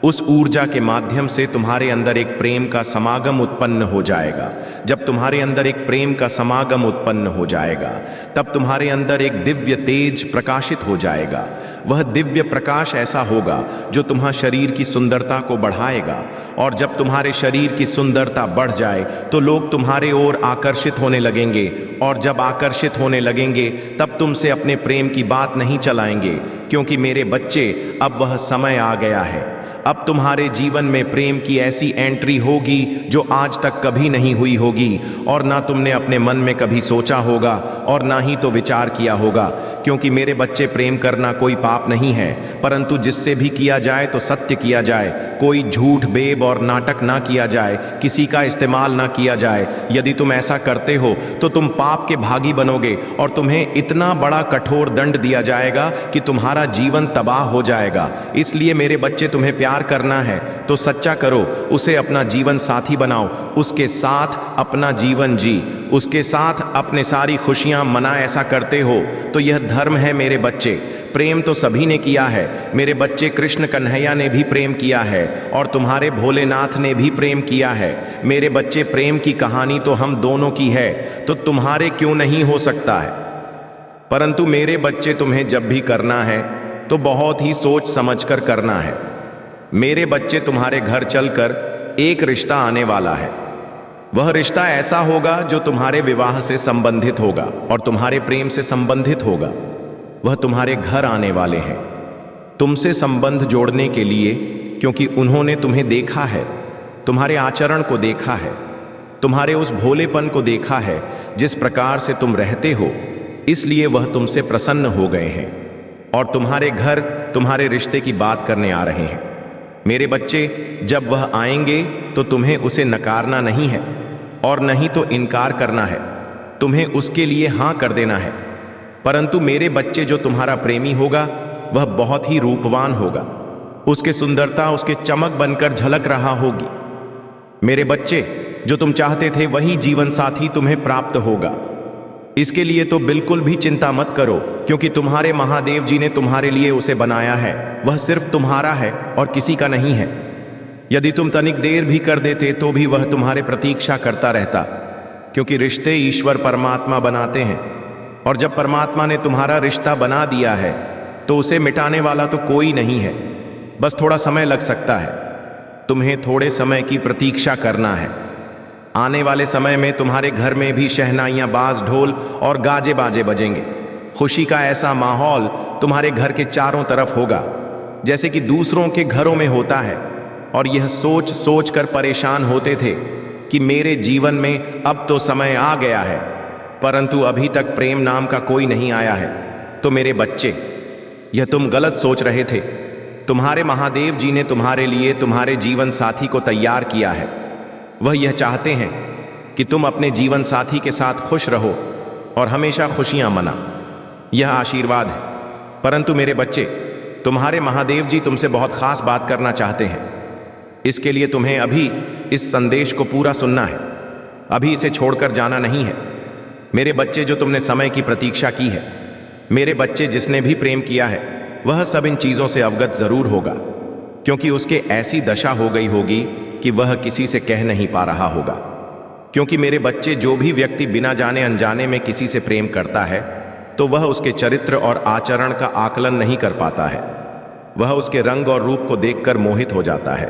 उस ऊर्जा के माध्यम से तुम्हारे अंदर एक प्रेम का समागम उत्पन्न हो जाएगा। जब तुम्हारे अंदर एक प्रेम का समागम उत्पन्न हो जाएगा, तब तुम्हारे अंदर एक दिव्य तेज प्रकाशित हो जाएगा। वह दिव्य प्रकाश ऐसा होगा जो तुम्हारे शरीर की सुंदरता को बढ़ाएगा, और जब तुम्हारे शरीर की सुंदरता बढ़ जाए तो लोग तुम्हारे ओर आकर्षित होने लगेंगे, और जब आकर्षित होने लगेंगे तब तुमसे अपने प्रेम की बात नहीं चलाएंगे, क्योंकि मेरे बच्चे, अब वह समय आ गया है। अब तुम्हारे जीवन में प्रेम की ऐसी एंट्री होगी जो आज तक कभी नहीं हुई होगी, और ना तुमने अपने मन में कभी सोचा होगा और ना ही तो विचार किया होगा। क्योंकि मेरे बच्चे, प्रेम करना कोई पाप नहीं है, परंतु जिससे भी किया जाए तो सत्य किया जाए। कोई झूठ, बेब और नाटक ना किया जाए, किसी का इस्तेमाल ना किया जाए। यदि तुम ऐसा करते हो तो तुम पाप के भागी बनोगे और तुम्हें इतना बड़ा कठोर दंड दिया जाएगा कि तुम्हारा जीवन तबाह हो जाएगा। इसलिए मेरे बच्चे, तुम्हें प्यार प्यार करना है तो सच्चा करो, उसे अपना जीवन साथी बनाओ, उसके साथ अपना जीवन जी, उसके साथ अपने सारी खुशियां मना। ऐसा करते हो तो यह धर्म है मेरे बच्चे। प्रेम तो सभी ने किया है मेरे बच्चे, कृष्ण कन्हैया ने भी प्रेम किया है और तुम्हारे भोलेनाथ ने भी प्रेम किया है मेरे बच्चे। प्रेम की कहानी तो हम दोनों की है, तो तुम्हारे क्यों नहीं हो सकता है? परंतु मेरे बच्चे, तुम्हें जब भी करना है तो बहुत ही सोच समझकर करना है मेरे बच्चे। तुम्हारे घर चलकर एक रिश्ता आने वाला है। वह रिश्ता ऐसा होगा जो तुम्हारे विवाह से संबंधित होगा और तुम्हारे प्रेम से संबंधित होगा। वह तुम्हारे घर आने वाले हैं तुमसे संबंध जोड़ने के लिए, क्योंकि उन्होंने तुम्हें देखा है, तुम्हारे आचरण को देखा है, तुम्हारे उस भोलेपन को देखा है जिस प्रकार से तुम रहते हो, इसलिए वह तुमसे प्रसन्न हो गए हैं और तुम्हारे घर तुम्हारे रिश्ते की बात करने आ रहे हैं मेरे बच्चे। जब वह आएंगे तो तुम्हें उसे नकारना नहीं है और नहीं तो इनकार करना है, तुम्हें उसके लिए हां कर देना है। परंतु मेरे बच्चे, जो तुम्हारा प्रेमी होगा वह बहुत ही रूपवान होगा, उसके सुंदरता उसके चमक बनकर झलक रहा होगी मेरे बच्चे। जो तुम चाहते थे वही जीवन साथी तुम्हें प्राप्त होगा। इसके लिए तो बिल्कुल भी चिंता मत करो, क्योंकि तुम्हारे महादेव जी ने तुम्हारे लिए उसे बनाया है। वह सिर्फ तुम्हारा है और किसी का नहीं है। यदि तुम तनिक देर भी कर देते तो भी वह तुम्हारे प्रतीक्षा करता रहता, क्योंकि रिश्ते ईश्वर परमात्मा बनाते हैं और जब परमात्मा ने तुम्हारा रिश्ता बना दिया है तो उसे मिटाने वाला तो कोई नहीं है। बस थोड़ा समय लग सकता है, तुम्हें थोड़े समय की प्रतीक्षा करना है। आने वाले समय में तुम्हारे घर में भी शहनाइयां, बाज, ढोल और गाजे बाजे बजेंगे। खुशी का ऐसा माहौल तुम्हारे घर के चारों तरफ होगा जैसे कि दूसरों के घरों में होता है। और यह सोच सोच कर परेशान होते थे कि मेरे जीवन में अब तो समय आ गया है, परंतु अभी तक प्रेम नाम का कोई नहीं आया है। तो मेरे बच्चे, यह तुम गलत सोच रहे थे। तुम्हारे महादेव जी ने तुम्हारे लिए तुम्हारे जीवन साथी को तैयार किया है। वह यह चाहते हैं कि तुम अपने जीवन साथी के साथ खुश रहो और हमेशा खुशियां मना। यह आशीर्वाद है। परंतु मेरे बच्चे, तुम्हारे महादेव जी तुमसे बहुत खास बात करना चाहते हैं। इसके लिए तुम्हें अभी इस संदेश को पूरा सुनना है, अभी इसे छोड़कर जाना नहीं है मेरे बच्चे। जो तुमने समय की प्रतीक्षा की है मेरे बच्चे, जिसने भी प्रेम किया है वह सब इन चीजों से अवगत जरूर होगा, क्योंकि उसके ऐसी दशा हो गई होगी कि वह किसी से कह नहीं पा रहा होगा। क्योंकि मेरे बच्चे, जो भी व्यक्ति बिना जाने अनजाने में किसी से प्रेम करता है तो वह उसके चरित्र और आचरण का आकलन नहीं कर पाता है। वह उसके रंग और रूप को देखकर मोहित हो जाता है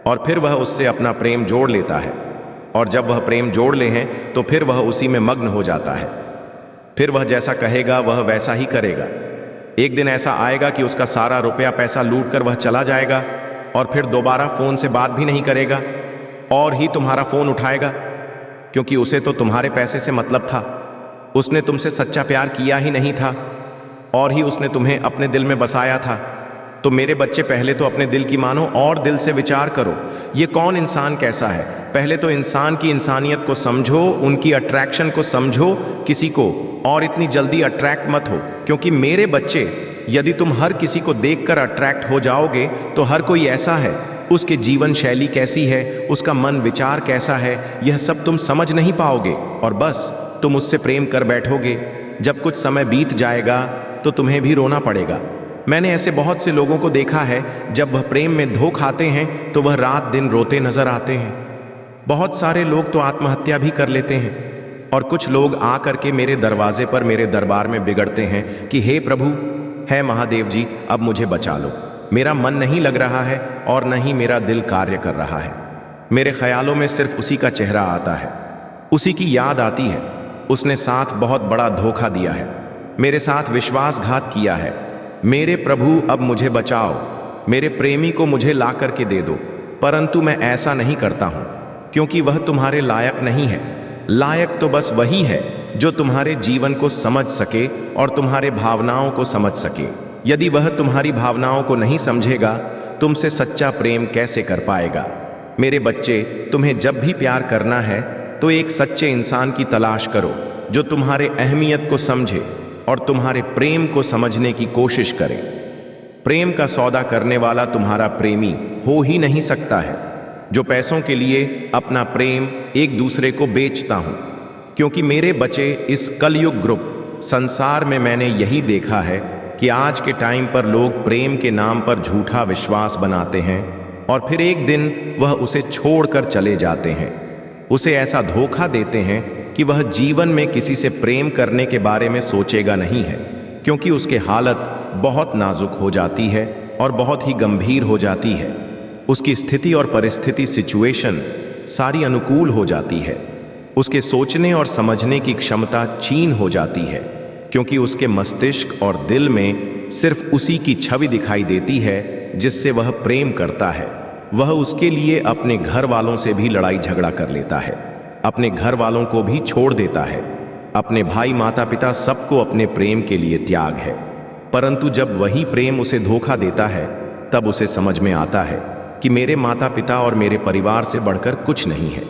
और फिर वह उससे अपना प्रेम जोड़ लेता है। और जब वह प्रेम जोड़ ले हैं तो फिर वह उसी में मग्न हो जाता है। फिर वह जैसा कहेगा वह वैसा ही करेगा। एक दिन ऐसा आएगा कि उसका सारा रुपया पैसा लूट कर वह चला जाएगा और फिर दोबारा फोन से बात भी नहीं करेगा और ही तुम्हारा फोन उठाएगा, क्योंकि उसे तो तुम्हारे पैसे से मतलब था। उसने तुमसे सच्चा प्यार किया ही नहीं था और ही उसने तुम्हें अपने दिल में बसाया था। तो मेरे बच्चे, पहले तो अपने दिल की मानो और दिल से विचार करो, ये कौन इंसान कैसा है। पहले तो इंसान की इंसानियत को समझो, उनकी अट्रैक्शन को समझो किसी को, और इतनी जल्दी अट्रैक्ट मत हो। क्योंकि मेरे बच्चे, यदि तुम हर किसी को देखकर अट्रैक्ट हो जाओगे तो हर कोई ऐसा है, उसके जीवन शैली कैसी है, उसका मन विचार कैसा है, यह सब तुम समझ नहीं पाओगे और बस तुम उससे प्रेम कर बैठोगे। जब कुछ समय बीत जाएगा तो तुम्हें भी रोना पड़ेगा। मैंने ऐसे बहुत से लोगों को देखा है, जब वह प्रेम में धो खाते हैं तो वह रात दिन रोते नजर आते हैं। बहुत सारे लोग तो आत्महत्या भी कर लेते हैं और कुछ लोग आ करके मेरे दरवाजे पर, मेरे दरबार में बिगड़ते हैं कि हे प्रभु, है महादेव जी, अब मुझे बचा लो। मेरा मन नहीं लग रहा है और न ही मेरा दिल कार्य कर रहा है। मेरे ख्यालों में सिर्फ उसी का चेहरा आता है, उसी की याद आती है। उसने साथ बहुत बड़ा धोखा दिया है, मेरे साथ विश्वासघात किया है। मेरे प्रभु, अब मुझे बचाओ, मेरे प्रेमी को मुझे ला करके दे दो। परंतु मैं ऐसा नहीं करता हूं, क्योंकि वह तुम्हारे लायक नहीं है। लायक तो बस वही है जो तुम्हारे जीवन को समझ सके और तुम्हारे भावनाओं को समझ सके। यदि वह तुम्हारी भावनाओं को नहीं समझेगा, तुमसे सच्चा प्रेम कैसे कर पाएगा। मेरे बच्चे, तुम्हें जब भी प्यार करना है तो एक सच्चे इंसान की तलाश करो जो तुम्हारे अहमियत को समझे और तुम्हारे प्रेम को समझने की कोशिश करे। प्रेम का सौदा करने वाला तुम्हारा प्रेमी हो ही नहीं सकता है, जो पैसों के लिए अपना प्रेम एक दूसरे को बेचता हूं। क्योंकि मेरे बचे इस कलयुग ग्रुप संसार में मैंने यही देखा है कि आज के टाइम पर लोग प्रेम के नाम पर झूठा विश्वास बनाते हैं और फिर एक दिन वह उसे छोड़कर चले जाते हैं। उसे ऐसा धोखा देते हैं कि वह जीवन में किसी से प्रेम करने के बारे में सोचेगा नहीं है, क्योंकि उसके हालत बहुत नाजुक हो जाती है और बहुत ही गंभीर हो जाती है। उसकी स्थिति और परिस्थिति सिचुएशन सारी अनुकूल हो जाती है। उसके सोचने और समझने की क्षमता क्षीण हो जाती है, क्योंकि उसके मस्तिष्क और दिल में सिर्फ उसी की छवि दिखाई देती है जिससे वह प्रेम करता है। वह उसके लिए अपने घर वालों से भी लड़ाई झगड़ा कर लेता है, अपने घर वालों को भी छोड़ देता है, अपने भाई माता पिता सबको अपने प्रेम के लिए त्याग है। परंतु जब वही प्रेम उसे धोखा देता है, तब उसे समझ में आता है कि मेरे माता पिता और मेरे परिवार से बढ़कर कुछ नहीं है।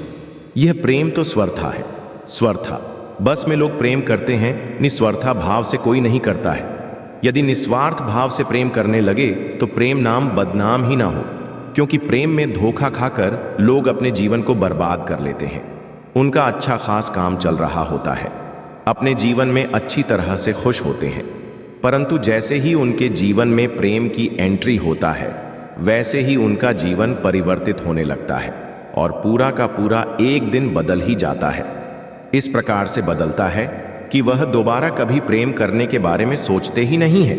यह प्रेम तो स्वार्था है, स्वार्था। बस में लोग प्रेम करते हैं, निस्वार्था भाव से कोई नहीं करता है। यदि निस्वार्थ भाव से प्रेम करने लगे तो प्रेम नाम बदनाम ही ना हो, क्योंकि प्रेम में धोखा खाकर लोग अपने जीवन को बर्बाद कर लेते हैं। उनका अच्छा खास काम चल रहा होता है, अपने जीवन में अच्छी तरह से खुश होते हैं, परंतु जैसे ही उनके जीवन में प्रेम की एंट्री होता है, वैसे ही उनका जीवन परिवर्तित होने लगता है और पूरा का पूरा एक दिन बदल ही जाता है। इस प्रकार से बदलता है कि वह दोबारा कभी प्रेम करने के बारे में सोचते ही नहीं है।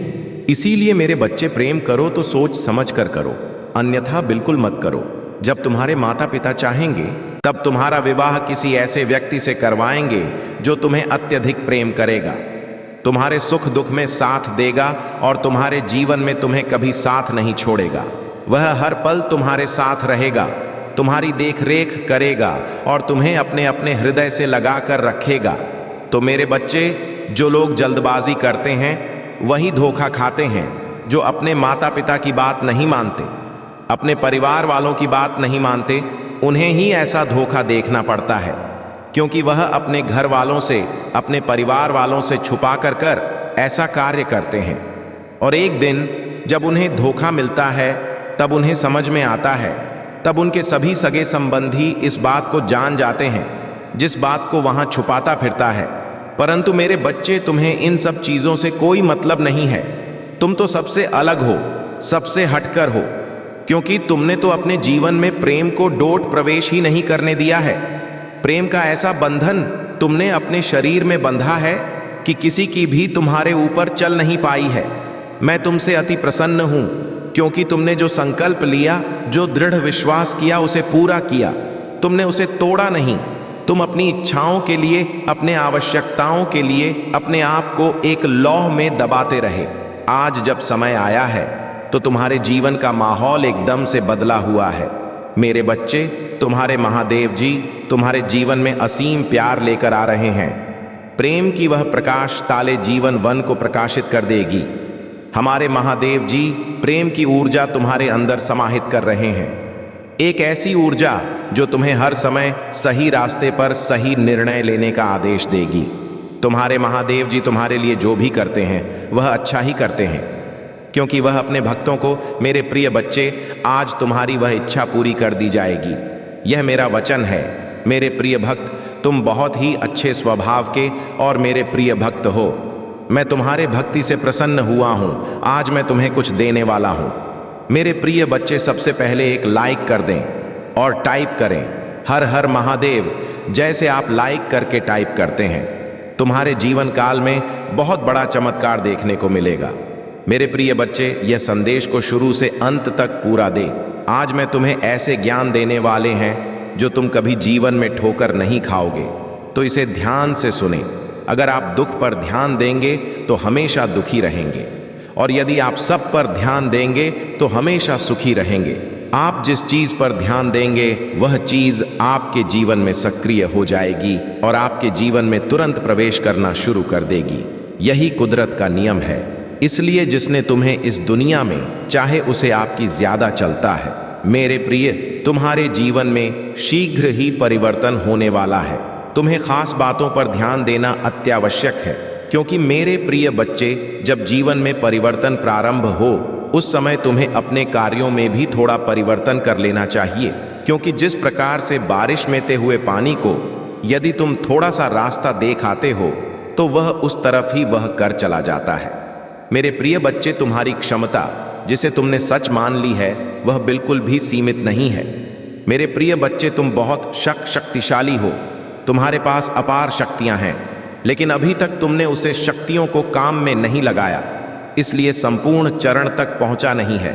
इसीलिए मेरे बच्चे, प्रेम करो तो सोच समझ कर करो, अन्यथा बिल्कुल मत करो। जब तुम्हारे माता पिता चाहेंगे तब तुम्हारा विवाह किसी ऐसे व्यक्ति से करवाएंगे जो तुम्हें अत्यधिक प्रेम करेगा, तुम्हारे सुख दुख में साथ देगा और तुम्हारे जीवन में तुम्हें कभी साथ नहीं छोड़ेगा। वह हर पल तुम्हारे साथ रहेगा, तुम्हारी देख रेख करेगा और तुम्हें अपने अपने हृदय से लगा कर रखेगा। तो मेरे बच्चे, जो लोग जल्दबाजी करते हैं वही धोखा खाते हैं, जो अपने माता पिता की बात नहीं मानते, अपने परिवार वालों की बात नहीं मानते, उन्हें ही ऐसा धोखा देखना पड़ता है, क्योंकि वह अपने घर वालों से, अपने परिवार वालों से छुपा कर ऐसा कार्य करते हैं। और एक दिन जब उन्हें धोखा मिलता है तब उन्हें समझ में आता है, तब उनके सभी सगे संबंधी इस बात को जान जाते हैं जिस बात को वहां छुपाता फिरता है। परंतु मेरे बच्चे, तुम्हें इन सब चीजों से कोई मतलब नहीं है। तुम तो सबसे अलग हो, सबसे हटकर हो, क्योंकि तुमने तो अपने जीवन में प्रेम को डोट प्रवेश ही नहीं करने दिया है। प्रेम का ऐसा बंधन तुमने अपने शरीर में बंधा है कि किसी की भी तुम्हारे ऊपर चल नहीं पाई है। मैं तुमसे अति प्रसन्न हूं, क्योंकि तुमने जो संकल्प लिया, जो दृढ़ विश्वास किया, उसे पूरा किया। तुमने उसे तोड़ा नहीं। तुम अपनी इच्छाओं के लिए, अपने आवश्यकताओं के लिए अपने आप को एक लौह में दबाते रहे। आज जब समय आया है तो तुम्हारे जीवन का माहौल एकदम से बदला हुआ है। मेरे बच्चे, तुम्हारे महादेव जी तुम्हारे जीवन में असीम प्यार लेकर आ रहे हैं। प्रेम की वह प्रकाश ताले जीवन वन को प्रकाशित कर देगी। हमारे महादेव जी प्रेम की ऊर्जा तुम्हारे अंदर समाहित कर रहे हैं, एक ऐसी ऊर्जा जो तुम्हें हर समय सही रास्ते पर सही निर्णय लेने का आदेश देगी। तुम्हारे महादेव जी तुम्हारे लिए जो भी करते हैं वह अच्छा ही करते हैं, क्योंकि वह अपने भक्तों को, मेरे प्रिय बच्चे, आज तुम्हारी वह इच्छा पूरी कर दी जाएगी। यह मेरा वचन है। मेरे प्रिय भक्त, तुम बहुत ही अच्छे स्वभाव के और मेरे प्रिय भक्त हो। मैं तुम्हारे भक्ति से प्रसन्न हुआ हूं। आज मैं तुम्हें कुछ देने वाला हूं। मेरे प्रिय बच्चे, सबसे पहले एक लाइक कर दें और टाइप करें हर हर महादेव। जैसे आप लाइक करके टाइप करते हैं, तुम्हारे जीवन काल में बहुत बड़ा चमत्कार देखने को मिलेगा। मेरे प्रिय बच्चे, यह संदेश को शुरू से अंत तक पूरा दे। आज मैं तुम्हें ऐसे ज्ञान देने वाले हैं जो तुम कभी जीवन में ठोकर नहीं खाओगे, तो इसे ध्यान से सुने। अगर आप दुख पर ध्यान देंगे तो हमेशा दुखी रहेंगे, और यदि आप सब पर ध्यान देंगे तो हमेशा सुखी रहेंगे। आप जिस चीज पर ध्यान देंगे वह चीज आपके जीवन में सक्रिय हो जाएगी और आपके जीवन में तुरंत प्रवेश करना शुरू कर देगी। यही कुदरत का नियम है। इसलिए जिसने तुम्हें इस दुनिया में, चाहे उसे आपकी ज्यादा चलता है, मेरे प्रिय, तुम्हारे जीवन में शीघ्र ही परिवर्तन होने वाला है। तुम्हें खास बातों पर ध्यान देना अत्यावश्यक है, क्योंकि मेरे प्रिय बच्चे, जब जीवन में परिवर्तन प्रारंभ हो उस समय तुम्हें अपने कार्यों में भी थोड़ा परिवर्तन कर लेना चाहिए, क्योंकि जिस प्रकार से बारिश में ते हुए पानी को यदि तुम थोड़ा सा रास्ता देख आते हो तो वह उस तरफ ही वह कर चला जाता है। मेरे प्रिय बच्चे, तुम्हारी क्षमता जिसे तुमने सच मान ली है वह बिल्कुल भी सीमित नहीं है। मेरे प्रिय बच्चे, तुम बहुत शक्तिशाली हो, तुम्हारे पास अपार शक्तियां हैं, लेकिन अभी तक तुमने उसे शक्तियों को काम में नहीं लगाया, इसलिए संपूर्ण चरण तक पहुंचा नहीं है।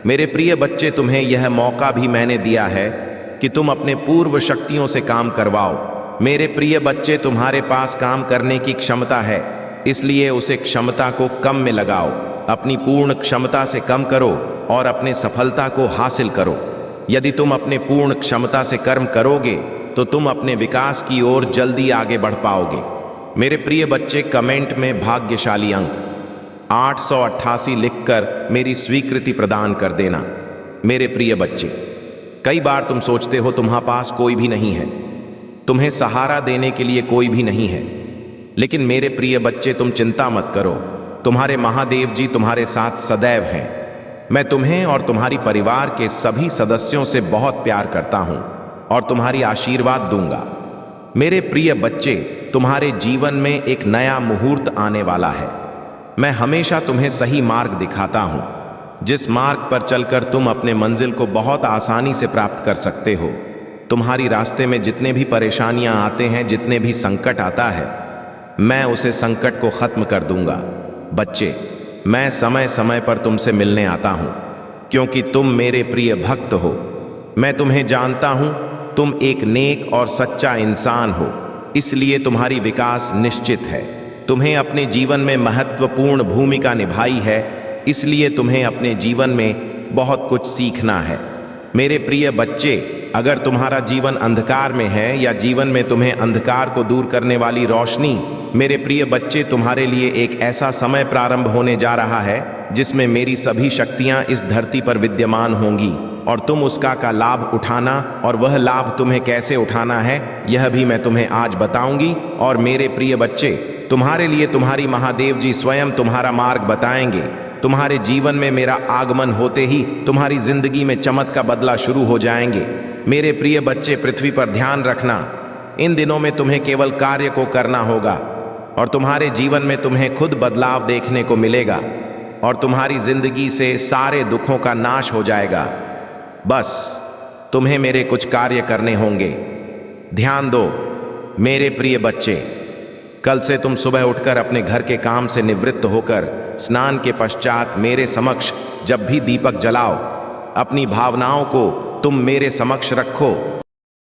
मेरे प्रिय बच्चे, तुम्हें यह मौका भी मैंने दिया है कि तुम अपने पूर्व शक्तियों से काम करवाओ। मेरे प्रिय बच्चे, तुम्हारे पास काम करने की क्षमता है, इसलिए उसे क्षमता को कम में लगाओ। अपनी पूर्ण क्षमता से कम करो और अपने सफलता को हासिल करो। यदि तुम अपने पूर्ण क्षमता से कर्म करोगे तो तुम अपने विकास की ओर जल्दी आगे बढ़ पाओगे। मेरे प्रिय बच्चे, कमेंट में भाग्यशाली अंक 888 लिखकर मेरी स्वीकृति प्रदान कर देना। मेरे प्रिय बच्चे, कई बार तुम सोचते हो तुम्हारे पास कोई भी नहीं है, तुम्हें सहारा देने के लिए कोई भी नहीं है, लेकिन मेरे प्रिय बच्चे, तुम चिंता मत करो, तुम्हारे महादेव जी तुम्हारे साथ सदैव हैं। मैं तुम्हें और तुम्हारी परिवार के सभी सदस्यों से बहुत प्यार करता हूं और तुम्हारी आशीर्वाद दूंगा। मेरे प्रिय बच्चे, तुम्हारे जीवन में एक नया मुहूर्त आने वाला है। मैं हमेशा तुम्हें सही मार्ग दिखाता हूं, जिस मार्ग पर चलकर तुम अपने मंजिल को बहुत आसानी से प्राप्त कर सकते हो। तुम्हारी रास्ते में जितने भी परेशानियां आते हैं, जितने भी संकट आता है, मैं उसे संकट को खत्म कर दूंगा। बच्चे, मैं समय समय पर तुमसे मिलने आता हूं, क्योंकि तुम मेरे प्रिय भक्त हो। मैं तुम्हें जानता हूं, तुम एक नेक और सच्चा इंसान हो, इसलिए तुम्हारी विकास निश्चित है। तुम्हें अपने जीवन में महत्वपूर्ण भूमिका निभाई है, इसलिए तुम्हें अपने जीवन में बहुत कुछ सीखना है। मेरे प्रिय बच्चे, अगर तुम्हारा जीवन अंधकार में है या जीवन में तुम्हें अंधकार को दूर करने वाली रोशनी, मेरे प्रिय बच्चे, तुम्हारे लिए एक ऐसा समय प्रारंभ होने जा रहा है जिसमें मेरी सभी शक्तियां इस धरती पर विद्यमान होंगी और तुम उसका लाभ उठाना, और वह लाभ तुम्हें कैसे उठाना है यह भी मैं तुम्हें आज बताऊंगी। और मेरे प्रिय बच्चे, तुम्हारे लिए तुम्हारी महादेव जी स्वयं तुम्हारा मार्ग बताएंगे। तुम्हारे जीवन में मेरा आगमन होते ही तुम्हारी जिंदगी में चमक का बदला शुरू हो जाएंगे। मेरे प्रिय बच्चे, पृथ्वी पर ध्यान रखना, इन दिनों में तुम्हें केवल कार्य को करना होगा और तुम्हारे जीवन में तुम्हें खुद बदलाव देखने को मिलेगा और तुम्हारी जिंदगी से सारे दुखों का नाश हो जाएगा। बस तुम्हें मेरे कुछ कार्य करने होंगे। ध्यान दो मेरे प्रिय बच्चे, कल से तुम सुबह उठकर अपने घर के काम से निवृत्त होकर स्नान के पश्चात मेरे समक्ष जब भी दीपक जलाओ, अपनी भावनाओं को तुम मेरे समक्ष रखो